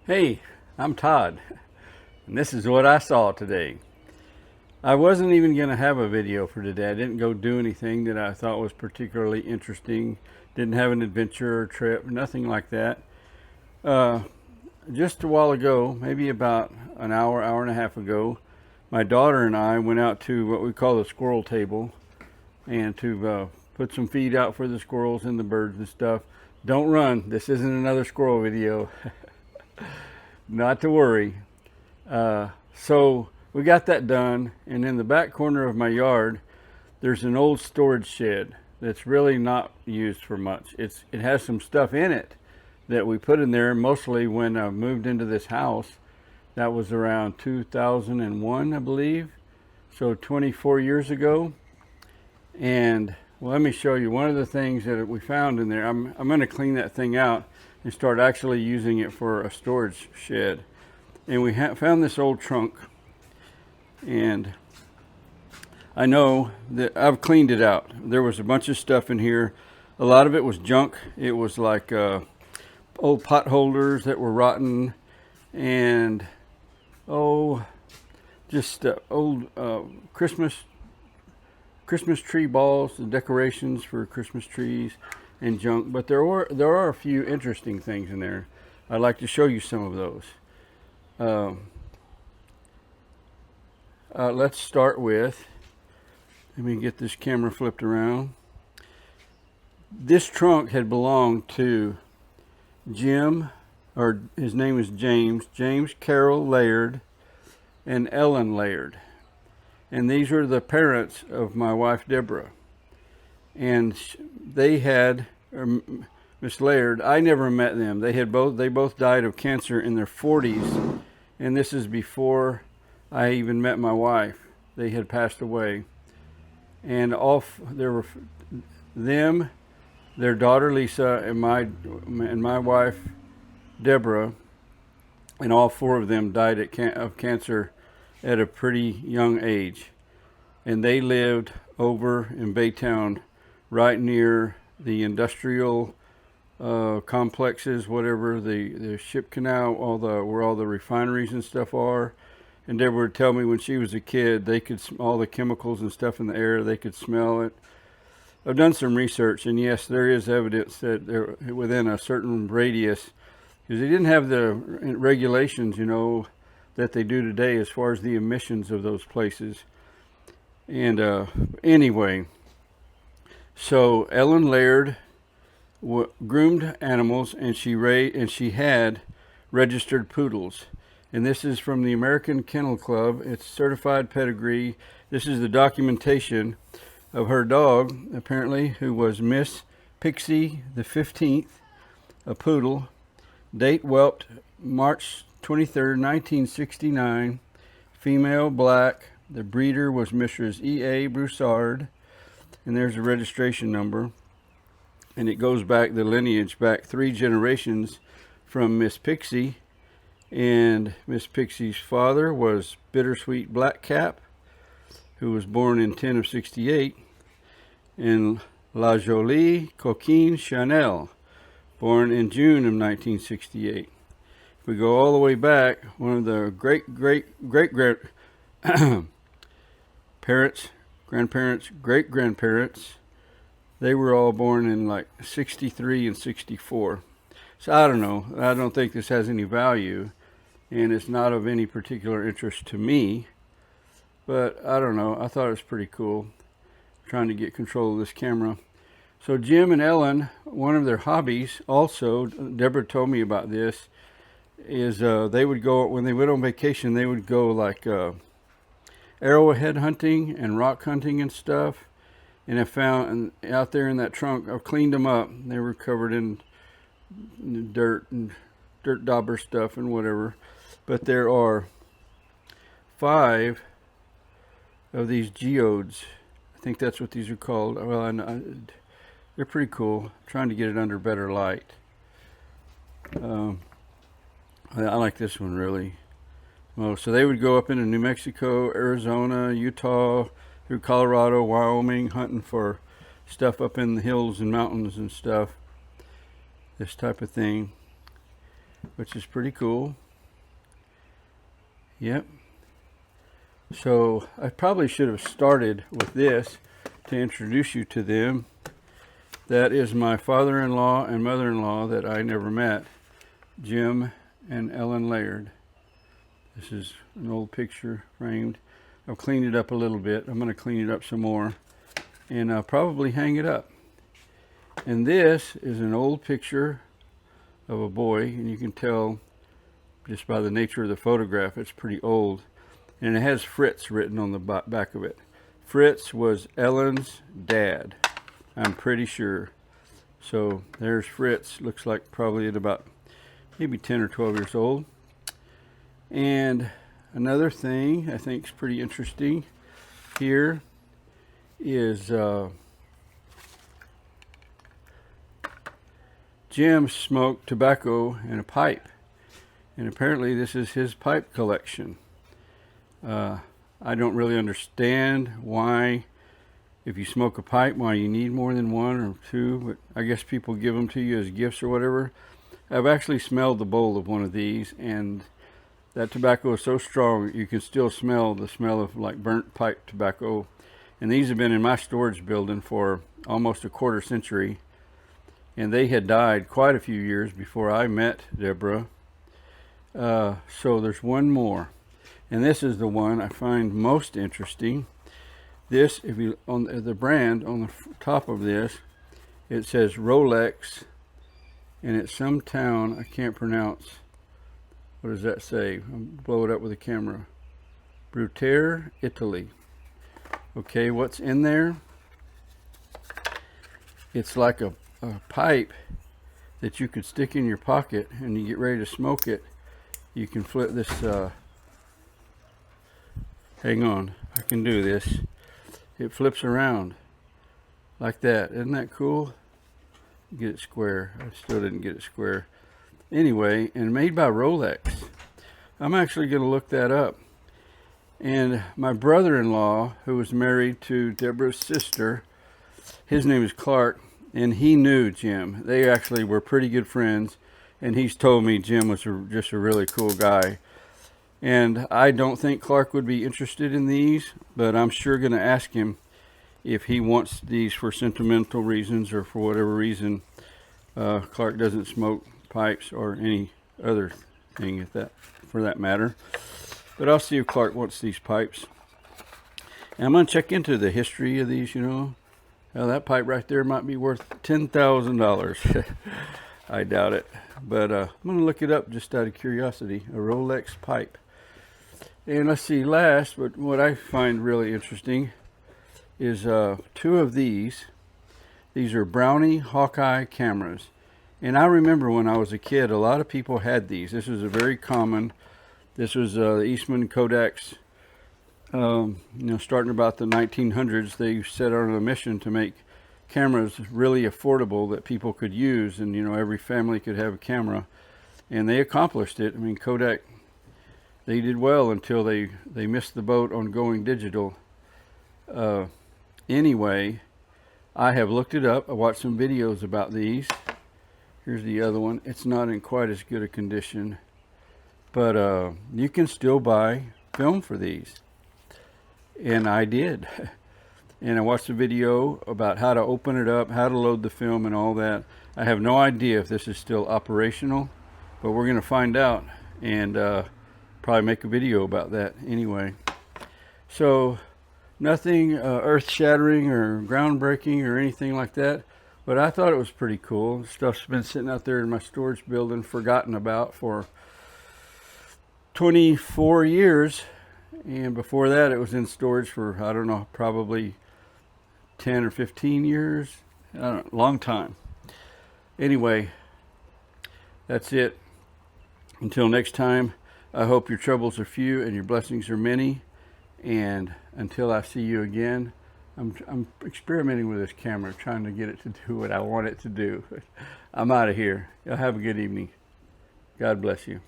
Hey, I'm Todd, and this is what I saw today. I wasn't even going to have a video for today. I didn't go do anything that I thought was particularly interesting. Didn't have an adventure or trip, nothing like that. Uh, just a while ago, maybe about an hour and a half ago, my daughter and I went out to what we call the squirrel table and to put some feed out for the squirrels and the birds and stuff. Don't run. This isn't another squirrel video. Not to worry. So we got that done, and in the back corner of my yard, there's an old storage shed that's really not used for much. It has some stuff in it that we put in there mostly when I moved into this house. That was around 2001, I believe, so 24 years ago. And well, let me show you one of the things that we found in there. I'm going to clean that thing out and start actually using it for a storage shed. And we found this old trunk, and I know that I've cleaned it out. There was a bunch of stuff in here. A lot of it was junk. It was like old pot holders that were rotten, and just old Christmas tree balls, the decorations for Christmas trees, and junk. But there are a few interesting things in there. I'd like to show you some of those. Let's start with, let me get this camera flipped around. This trunk had belonged to Jim, or his name is James Carroll Laird and Ellen Laird. And these were the parents of my wife Deborah. And they had, Miss Laird, I never met them. They both died of cancer in their 40s, and this is before I even met my wife. They had passed away. And there were them, their daughter Lisa, and my wife Deborah, and all four of them died of cancer at a pretty young age. And they lived over in Baytown, right near the industrial complexes, whatever, the ship canal, where all the refineries and stuff are. And Deborah would tell me when she was a kid, they could all the chemicals and stuff in the air, they could smell it. I've done some research, and yes, there is evidence that they're within a certain radius, because they didn't have the regulations, that they do today as far as the emissions of those places. And anyway, so Ellen Laird groomed animals, and she had registered poodles. And this is from the American Kennel Club. It's certified pedigree. This is the documentation of her dog, apparently, who was Miss Pixie the 15th, a poodle. Date whelped March 23rd, 1969. Female, black. The breeder was Mrs. E.A. Broussard. And there's a registration number. And it goes back, the lineage, back 3 generations from Miss Pixie. And Miss Pixie's father was Bittersweet Blackcap, who was born in 10 of 68. And La Jolie Coquine Chanel, born in June of 1968. If we go all the way back, one of the great grandparents, great grandparents, they were all born in like 63 and 64. So I don't know. I don't think this has any value, and it's not of any particular interest to me. But I don't know. I thought it was pretty cool. Trying to get control of this camera. So Jim and Ellen, one of their hobbies also, Deborah told me about this, is they would go, when they went on vacation, they would go like arrowhead hunting and rock hunting and stuff. And I found out there in that trunk, I've cleaned them up. They were covered in dirt and dirt dauber stuff and whatever. But there are 5 of these geodes. I think that's what these are called. Well, they're pretty cool. I'm trying to get it under better light. I like this one really. Well, so they would go up into New Mexico, Arizona, Utah, through Colorado, Wyoming, hunting for stuff up in the hills and mountains and stuff. This type of thing. which is pretty cool. Yep. So I probably should have started with this to introduce you to them. That is my father-in-law and mother-in-law that I never met, Jim and Ellen Laird. This is an old picture framed. I've cleaned it up a little bit. I'm going to clean it up some more, and I'll probably hang it up. And this is an old picture of a boy, and you can tell just by the nature of the photograph it's pretty old. And it has Fritz written on the back of it. Fritz was Ellen's dad, I'm pretty sure. So there's Fritz. Looks like probably at about maybe 10 or 12 years old. And another thing I think is pretty interesting here is Jim smoked tobacco in a pipe, and apparently this is his pipe collection. I don't really understand why, if you smoke a pipe, why you need more than one or two, but I guess people give them to you as gifts or whatever. I've actually smelled the bowl of one of these, and that tobacco is so strong you can still smell the smell of like burnt pipe tobacco. And these have been in my storage building for almost a quarter century, and they had died quite a few years before I met Deborah. So there's one more. And this is the one I find most interesting. This, if you on the brand on the top of this, it says Rolex, and it's some town I can't pronounce. What does that say? I'll blow it up with a camera. Brutere, Italy. Okay, what's in there? It's like a pipe that you could stick in your pocket, and you get ready to smoke it. You can flip this. Hang on, I can do this. It flips around like that. Isn't that cool? Get it square. I still didn't get it square. Anyway, and made by Rolex. I'm actually going to look that up. And my brother-in-law, who was married to Deborah's sister, his name is Clark, and he knew Jim. They actually were pretty good friends, and he's told me Jim was just a really cool guy. And I don't think Clark would be interested in these, but I'm sure going to ask him if he wants these for sentimental reasons or for whatever reason. Clark doesn't smoke pipes or any other thing for that matter. But I'll see if Clark wants these pipes. And I'm going to check into the history of these, you know. Now that pipe right there might be worth $10,000. I doubt it. But I'm going to look it up just out of curiosity. A Rolex pipe. And let's see, last, but what I find really interesting is two of these. These are Brownie Hawkeye cameras. And I remember when I was a kid, a lot of people had these. This was a very common. This was Eastman Kodak's, you know, starting about the 1900s. They set out on a mission to make cameras really affordable that people could use, and, you know, every family could have a camera. And they accomplished it. I mean, Kodak, they did well until they missed the boat on going digital. Anyway, I have looked it up. I watched some videos about these. Here's the other one. It's not in quite as good a condition, but you can still buy film for these. And I did. And I watched a video about how to open it up, how to load the film and all that. I have no idea if this is still operational, but we're going to find out and probably make a video about that anyway. So nothing earth-shattering or groundbreaking or anything like that, but I thought it was pretty cool. Stuff's been sitting out there in my storage building, forgotten about for 24 years, and before that it was in storage for, I don't know, probably 10 or 15 years. I don't know, long time. Anyway, that's it. Until next time, I hope your troubles are few and your blessings are many. And until I see you again, I'm experimenting with this camera, trying to get it to do what I want it to do. I'm out of here. Y'all have a good evening. God bless you.